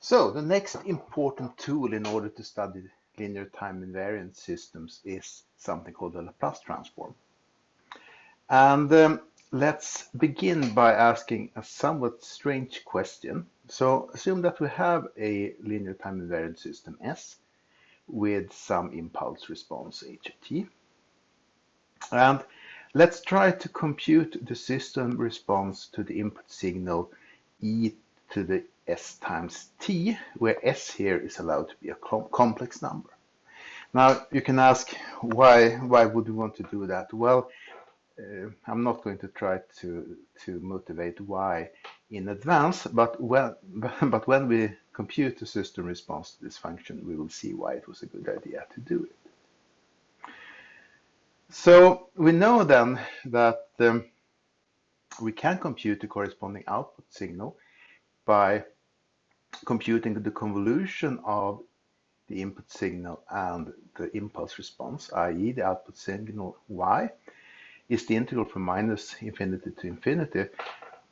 So the next important tool in order to study linear time invariant systems is something called the Laplace transform. And let's begin by asking a somewhat strange question. So assume that we have a linear time invariant system S with some impulse response h of t. And let's try to compute the system response to the input signal e to the s times t, where s here is allowed to be a complex number. Now you can ask, why would we want to do that? Well, I'm not going to try to motivate why in advance, but when we compute the system response to this function, we will see why it was a good idea to do it. So we know then that we can compute the corresponding output signal by computing the convolution of the input signal and the impulse response, i.e. the output signal y is the integral from minus infinity to infinity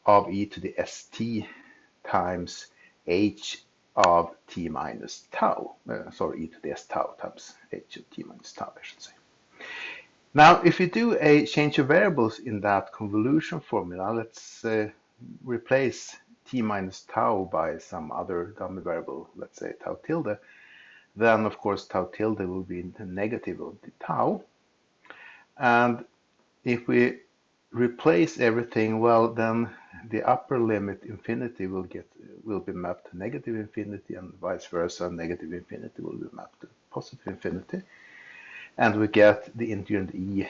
of e to the st times h of t minus tau, e to the s tau times h of t minus tau, I should say. Now, if you do a change of variables in that convolution formula, let's replace t minus tau by some other dummy variable, let's say tau tilde, then of course tau tilde will be the negative of the tau. And if we replace everything, well, then the upper limit infinity will be mapped to negative infinity, and vice versa, negative infinity will be mapped to positive infinity. And we get the integrand e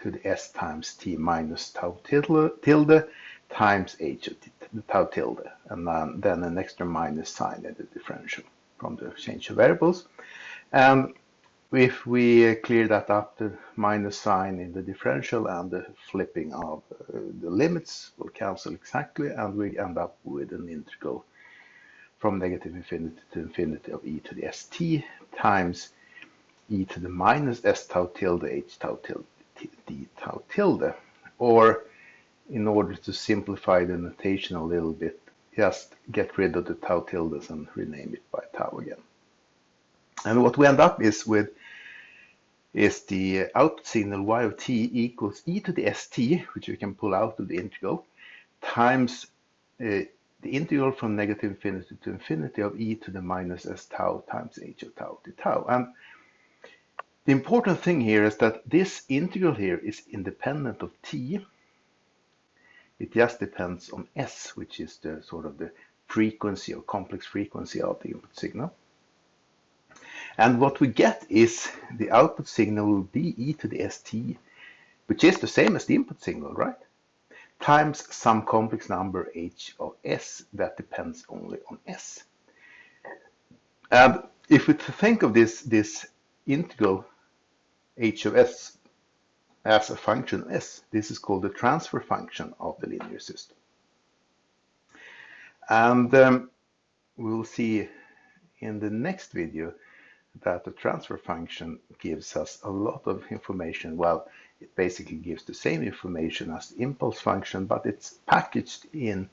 to the s times t minus tau tilde times h of the tau tilde, and then an extra minus sign in the differential from the change of variables. And if we clear that up, the minus sign in the differential and the flipping of the limits will cancel exactly, and we end up with an integral from negative infinity to infinity of e to the st times e to the minus s tau tilde h tau tilde d tau tilde. Or, in order to simplify the notation a little bit, just get rid of the tau tildes and rename it by tau again. And what we end up with is the output signal y of t equals e to the st, which we can pull out of the integral, times the integral from negative infinity to infinity of e to the minus s tau times h of tau d tau. And the important thing here is that this integral here is independent of t. It just depends on s, which is the sort of the frequency or complex frequency of the input signal. And what we get is the output signal will be e to the st, which is the same as the input signal, right? Times some complex number h of s that depends only on s. And if we think of this integral h of s as a function s, this is called the transfer function of the linear system. And we'll see in the next video that the transfer function gives us a lot of information. Well, it basically gives the same information as the impulse function, but it's packaged in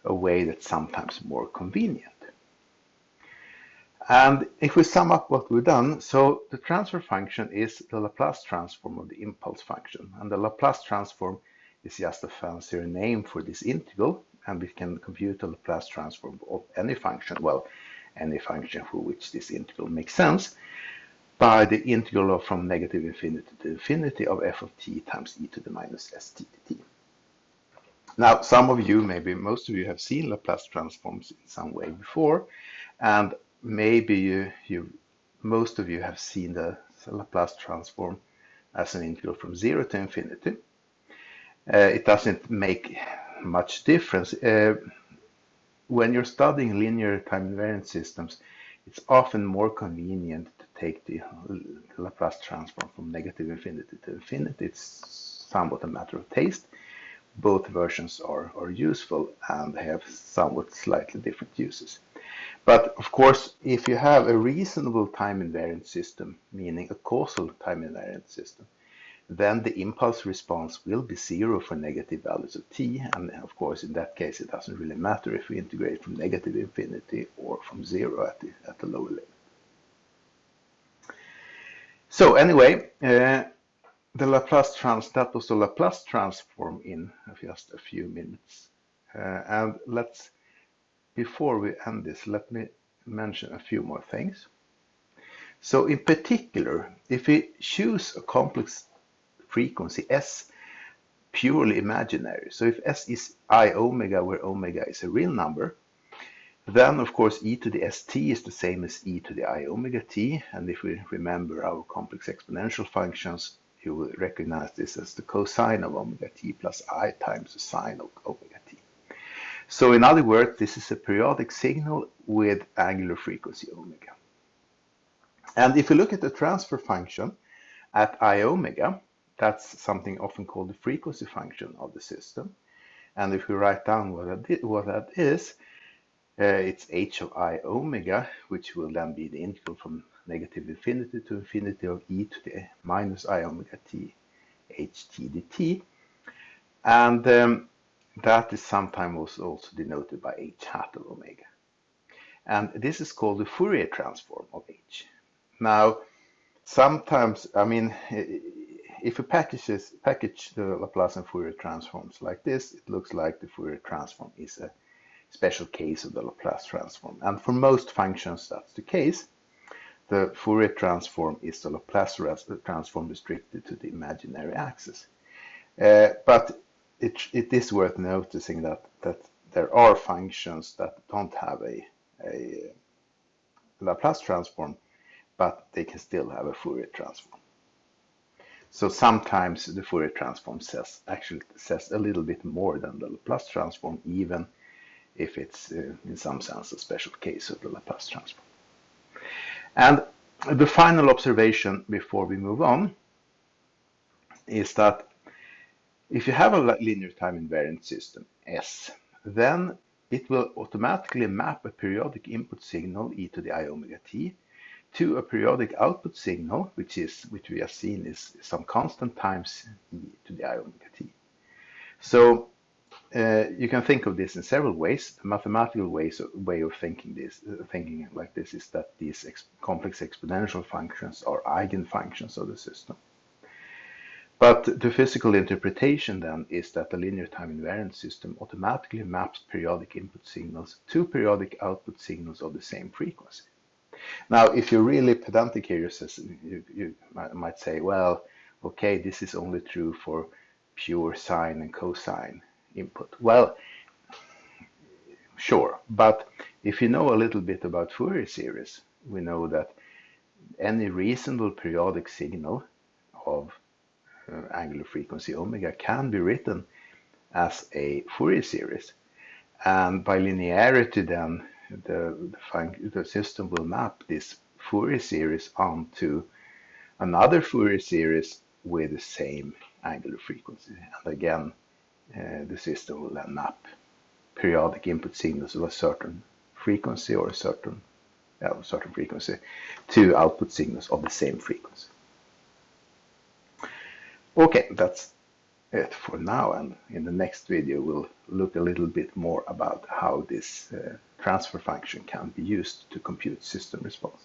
a way that's sometimes more convenient. And if we sum up what we've done, so the transfer function is the Laplace transform of the impulse function. And the Laplace transform is just a fancier name for this integral, and we can compute the Laplace transform of any function, well, any function for which this integral makes sense, by the integral from negative infinity to infinity of f of t times e to the minus st dt. Now, some of you, maybe most of you, have seen Laplace transforms in some way before, and maybe most of you have seen the Laplace transform as an integral from 0 to infinity. It doesn't make much difference. When you're studying linear time invariant systems, it's often more convenient to take the Laplace transform from negative infinity to infinity. It's somewhat a matter of taste. Both versions are useful, and they have somewhat slightly different uses. But of course, if you have a reasonable time invariant system, meaning a causal time invariant system, then the impulse response will be 0 for negative values of t, and of course in that case it doesn't really matter if we integrate from negative infinity or from 0 at the lower limit. So anyway, that was the Laplace transform in just a few minutes. And before we end this, let me mention a few more things. So in particular, if we choose a complex frequency S purely imaginary, so if S is I omega, where omega is a real number, then of course e to the st is the same as e to the I omega t, and if we remember our complex exponential functions, you will recognize this as the cosine of omega t plus I times the sine of omega t. So in other words, this is a periodic signal with angular frequency omega. And if you look at the transfer function at I omega, that's something often called the frequency function of the system. And if we write down what that is, it's h of I omega, which will then be the integral from negative infinity to infinity of e to the minus I omega t ht dt. And that is sometimes also denoted by h hat of omega. And this is called the Fourier transform of h. Now, sometimes, I mean, if you package the Laplace and Fourier transforms like this, it looks like the Fourier transform is a special case of the Laplace transform. And for most functions, that's the case. The Fourier transform is the Laplace transform restricted to the imaginary axis. But it is worth noticing that there are functions that don't have a Laplace transform, but they can still have a Fourier transform. So sometimes the Fourier transform actually says a little bit more than the Laplace transform, even if it's in some sense a special case of the Laplace transform. And the final observation before we move on is that if you have a linear time invariant system S, then it will automatically map a periodic input signal e to the I omega t to a periodic output signal, which we have seen is some constant times e to the I omega t. So you can think of this in several ways. The mathematical way of thinking like this is that these complex exponential functions are eigenfunctions of the system. But the physical interpretation then is that the linear time invariant system automatically maps periodic input signals to periodic output signals of the same frequency. Now, if you're really pedantic here, you might say, well, okay, this is only true for pure sine and cosine input. Well, sure, but if you know a little bit about Fourier series, we know that any reasonable periodic signal of angular frequency omega can be written as a Fourier series, and by linearity then the system will map this Fourier series onto another Fourier series with the same angular frequency, and again the system will then map periodic input signals of a certain frequency or a certain frequency to output signals of the same frequency. Okay, that's it for now, and in the next video we'll look a little bit more about how this transfer function can be used to compute system response.